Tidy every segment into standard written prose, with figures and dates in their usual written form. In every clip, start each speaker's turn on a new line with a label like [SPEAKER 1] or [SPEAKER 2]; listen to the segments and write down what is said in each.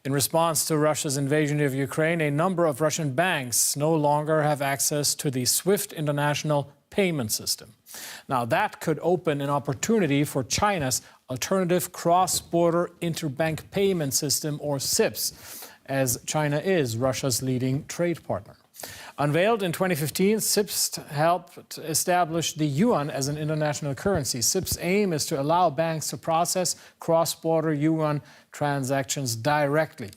[SPEAKER 1] In response to Russia's invasion of Ukraine, a number of Russian banks no longer have access to the SWIFT international payment system. Now, that could open an opportunity for China's alternative cross-border interbank payment system, or CIPS, as China is Russia's leading trade partner. Unveiled in 2015, CIPS helped establish the yuan as an international currency. CIPS' aim is to allow banks to process cross-border yuan transactions directly.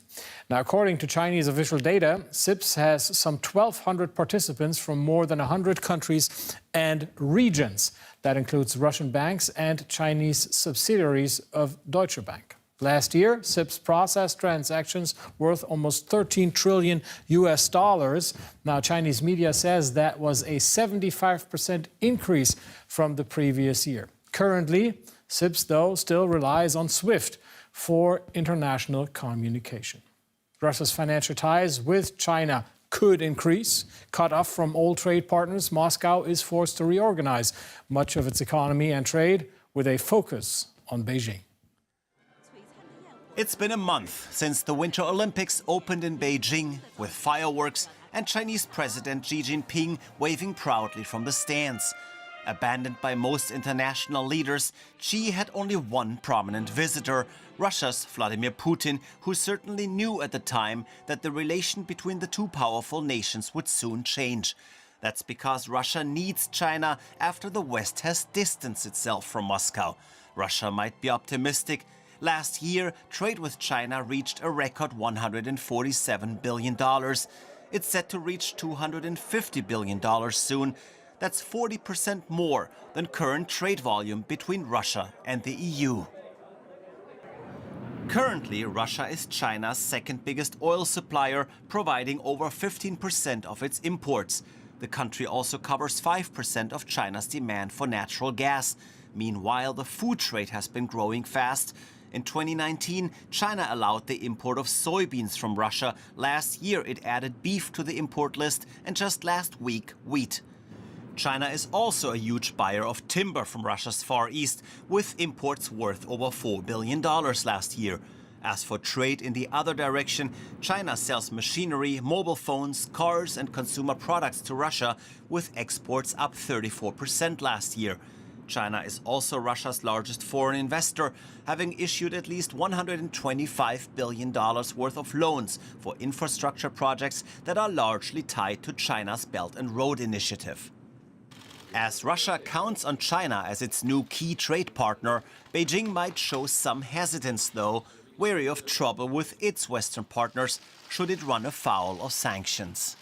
[SPEAKER 1] Now, according to Chinese official data, CIPS has some 1,200 participants from more than 100 countries and regions. That includes Russian banks and Chinese subsidiaries of Deutsche Bank. Last year, CIPS processed transactions worth almost 13 trillion US dollars. Now, Chinese media says that was a 75% increase from the previous year. Currently, CIPS, though, still relies on SWIFT for international communication. Russia's financial ties with China could increase. Cut off from old trade partners, Moscow is forced to reorganize much of its economy and trade with a focus on Beijing.
[SPEAKER 2] It's been a month since the Winter Olympics opened in Beijing with fireworks and Chinese President Xi Jinping waving proudly from the stands. Abandoned by most international leaders, Xi had only one prominent visitor, Russia's Vladimir Putin, who certainly knew at the time that the relation between the two powerful nations would soon change. That's because Russia needs China after the West has distanced itself from Moscow. Russia might be optimistic. Last year, trade with China reached a record $147 billion. It's set to reach $250 billion soon. That's 40% more than current trade volume between Russia and the EU. Currently, Russia is China's second biggest oil supplier, providing over 15% of its imports. The country also covers 5% of China's demand for natural gas. Meanwhile, the food trade has been growing fast. In 2019, China allowed the import of soybeans from Russia. Last year, it added beef to the import list, and just last week, wheat. China is also a huge buyer of timber from Russia's Far East, with imports worth over $4 billion last year. As for trade in the other direction, China sells machinery, mobile phones, cars and consumer products to Russia, with exports up 34% last year. China is also Russia's largest foreign investor, having issued at least $125 billion worth of loans for infrastructure projects that are largely tied to China's Belt and Road Initiative. As Russia counts on China as its new key trade partner, Beijing might show some hesitance, though, wary of trouble with its Western partners should it run afoul of sanctions.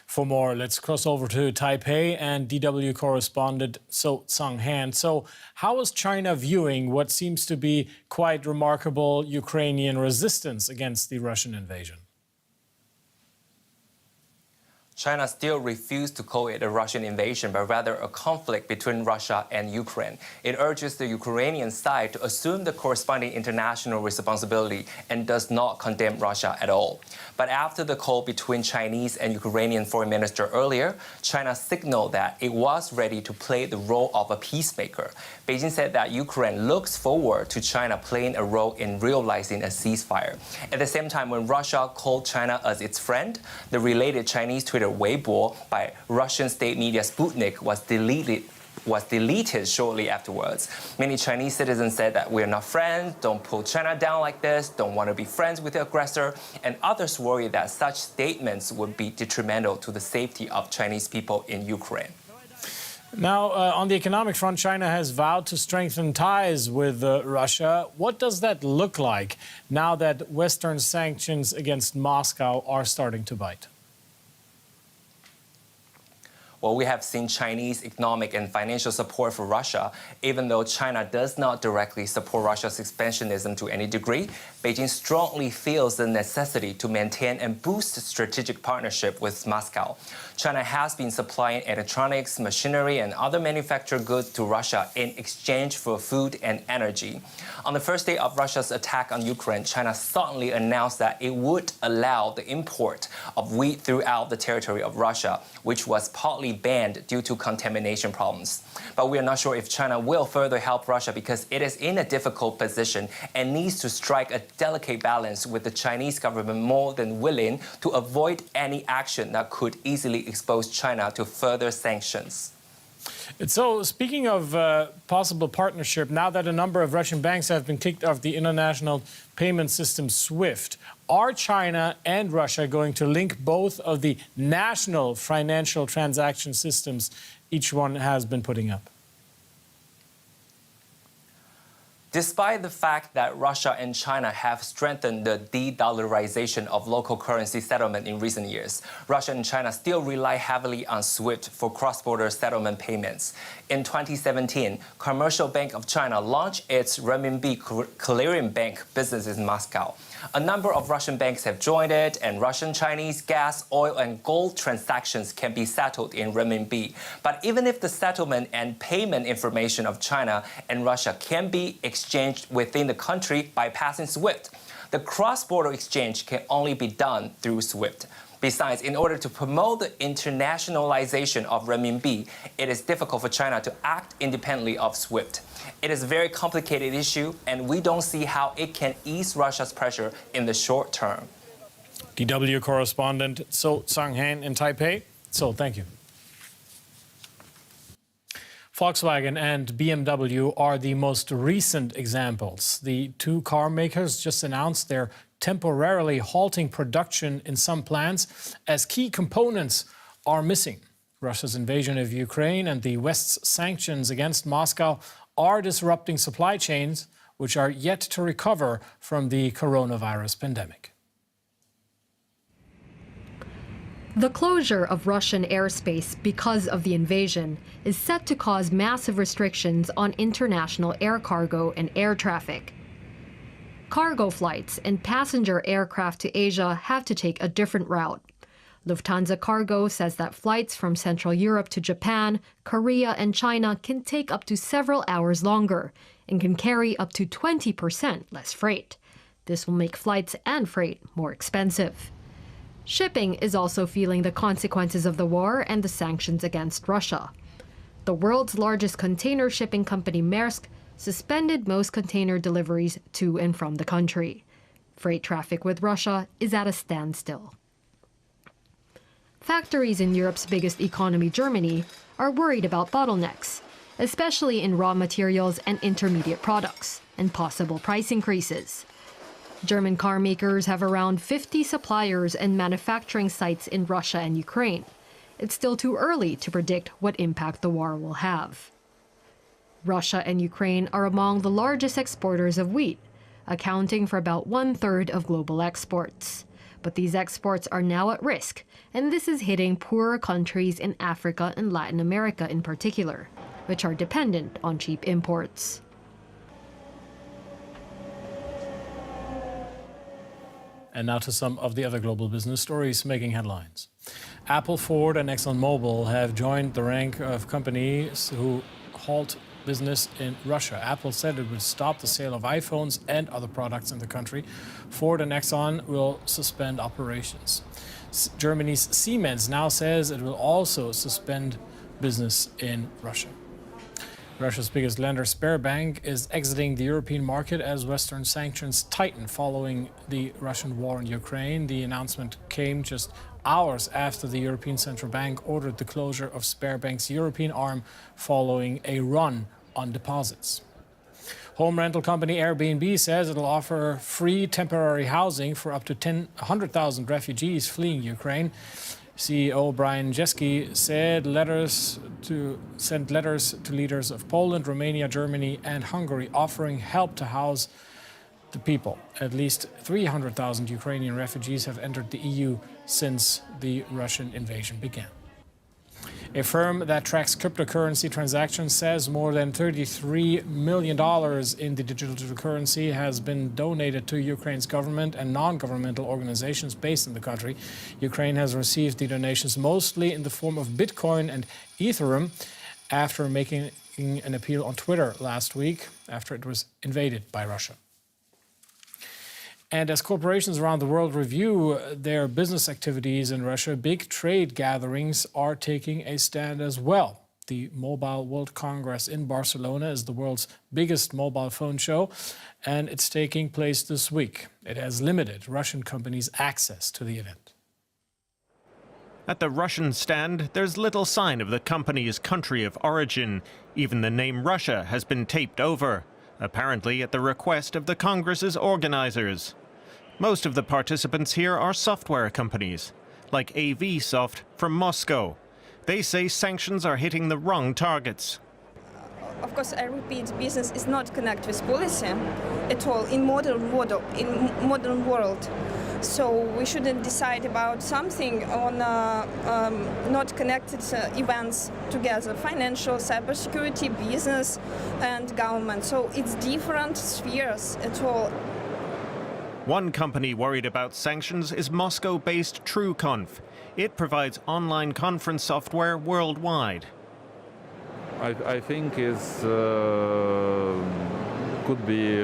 [SPEAKER 1] For more, let's cross over to Taipei and DW correspondent So Sang-han. So how is China viewing what seems to be quite remarkable Ukrainian resistance against the Russian invasion?
[SPEAKER 3] China still refused to call it a Russian invasion, but rather a conflict between Russia and Ukraine. It urges the Ukrainian side to assume the corresponding international responsibility and does not condemn Russia at all. But after the call between Chinese and Ukrainian foreign minister earlier, China signaled that it was ready to play the role of a peacemaker. Beijing said that Ukraine looks forward to China playing a role in realizing a ceasefire. At the same time, when Russia called China as its friend, the related Chinese Twitter Weibo by Russian state media Sputnik was deleted shortly afterwards. Many Chinese citizens said that we're not friends, don't pull China down like this, don't want to be friends with the aggressor, and others worry that such statements would be detrimental to the safety of Chinese people in Ukraine.
[SPEAKER 1] Now, on the economic front, China has vowed to strengthen ties with Russia. What does that look like now that Western sanctions against Moscow are starting to bite?
[SPEAKER 3] Well, we have seen Chinese economic and financial support for Russia. Even though China does not directly support Russia's expansionism to any degree, Beijing strongly feels the necessity to maintain and boost strategic partnership with Moscow. China has been supplying electronics, machinery, and other manufactured goods to Russia in exchange for food and energy. On the first day of Russia's attack on Ukraine, China suddenly announced that it would allow the import of wheat throughout the territory of Russia, which was partly already banned due to contamination problems. But we are not sure if China will further help Russia because it is in a difficult position and needs to strike a delicate balance with the Chinese government more than willing to avoid any action that could easily expose China to further sanctions.
[SPEAKER 1] So, speaking of possible partnership, now that a number of Russian banks have been kicked off the international payment system SWIFT, are China and Russia going to link both of the national financial transaction systems each one has been putting up?
[SPEAKER 3] Despite the fact that Russia and China have strengthened the de-dollarization of local currency settlement in recent years, Russia and China still rely heavily on SWIFT for cross-border settlement payments. In 2017, Commercial Bank of China launched its renminbi clearing bank business in Moscow. A number of Russian banks have joined it, and Russian-Chinese gas, oil, and gold transactions can be settled in renminbi. But even if the settlement and payment information of China and Russia can be exchanged within the country by passing SWIFT, the cross-border exchange can only be done through SWIFT. Besides, in order to promote the internationalization of renminbi, it is difficult for China to act independently of SWIFT. It is a very complicated issue, and we don't see how it can ease Russia's pressure in the short term.
[SPEAKER 1] DW correspondent So Sang-han in Taipei. So, thank you. Volkswagen and BMW are the most recent examples. The two car makers just announced they're temporarily halting production in some plants as key components are missing. Russia's invasion of Ukraine and the West's sanctions against Moscow are disrupting supply chains, which are yet to recover from the coronavirus pandemic.
[SPEAKER 4] The closure of Russian airspace because of the invasion is set to cause massive restrictions on international air cargo and air traffic. Cargo flights and passenger aircraft to Asia have to take a different route. Lufthansa Cargo says that flights from Central Europe to Japan, Korea, and China can take up to several hours longer and can carry up to 20% less freight. This will make flights and freight more expensive. Shipping is also feeling the consequences of the war and the sanctions against Russia. The world's largest container shipping company, Maersk, suspended most container deliveries to and from the country. Freight traffic with Russia is at a standstill. Factories in Europe's biggest economy, Germany, are worried about bottlenecks, especially in raw materials and intermediate products, and possible price increases. German car makers have around 50 suppliers and manufacturing sites in Russia and Ukraine. It's still too early to predict what impact the war will have. Russia and Ukraine are among the largest exporters of wheat, accounting for about 1/3 of global exports. But these exports are now at risk, and this is hitting poorer countries in Africa and Latin America in particular, which are dependent on cheap imports.
[SPEAKER 1] And now to some of the other global business stories making headlines. Apple, Ford, and ExxonMobil have joined the rank of companies who halt business in Russia. Apple said it would stop the sale of iPhones and other products in the country. Ford and Exxon will suspend operations. Germany's Siemens now says it will also suspend business in Russia. Russia's biggest lender, Sberbank, is exiting the European market as Western sanctions tighten following the Russian war in Ukraine. The announcement came just hours after the European Central Bank ordered the closure of Sberbank's European arm following a run on deposits. Home rental company Airbnb says it'll offer free temporary housing for up to 100,000 refugees fleeing Ukraine. CEO Brian Jeski said sent letters to leaders of Poland, Romania, Germany, and Hungary offering help to house the people. At least 300,000 Ukrainian refugees have entered the EU since the Russian invasion began. A firm that tracks cryptocurrency transactions says more than $33 million in the digital currency has been donated to Ukraine's government and non-governmental organizations based in the country. Ukraine has received the donations mostly in the form of Bitcoin and Ethereum after making an appeal on Twitter last week after it was invaded by Russia. And as corporations around the world review their business activities in Russia, big trade gatherings are taking a stand as well. The Mobile World Congress in Barcelona is the world's biggest mobile phone show, and it's taking place this week. It has limited Russian companies' access to the event.
[SPEAKER 5] At the Russian stand, there's little sign of the company's country of origin. Even the name Russia has been taped over, apparently at the request of the Congress's organizers. Most of the participants here are software companies, like AVSoft from Moscow. They say sanctions are hitting the wrong targets.
[SPEAKER 6] Of course, I repeat, business is not connected with policy at all in modern world. So we shouldn't decide about something on not connected events together: financial, cybersecurity, business, and government. So it's different spheres at all.
[SPEAKER 5] One company worried about sanctions is Moscow-based TrueConf. It provides online conference software worldwide.
[SPEAKER 7] I think it could be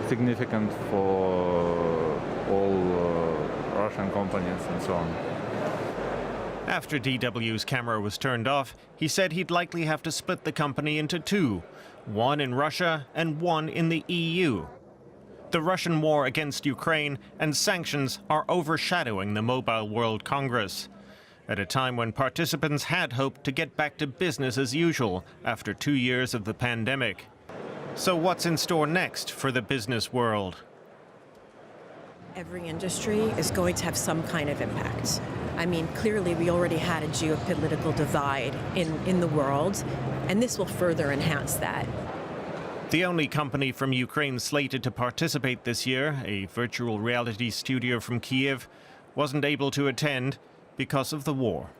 [SPEAKER 7] significant for all Russian companies and so on.
[SPEAKER 5] After DW's camera was turned off, he said he'd likely have to split the company into two, one in Russia and one in the EU. The Russian war against Ukraine and sanctions are overshadowing the Mobile World Congress, at a time when participants had hoped to get back to business as usual after 2 years of the pandemic. So what's in store next for the business world?
[SPEAKER 8] Every industry is going to have some kind of impact. I mean, clearly we already had a geopolitical divide in the world, and this will further enhance that.
[SPEAKER 5] The only company from Ukraine slated to participate this year, a virtual reality studio from Kiev, wasn't able to attend because of the war.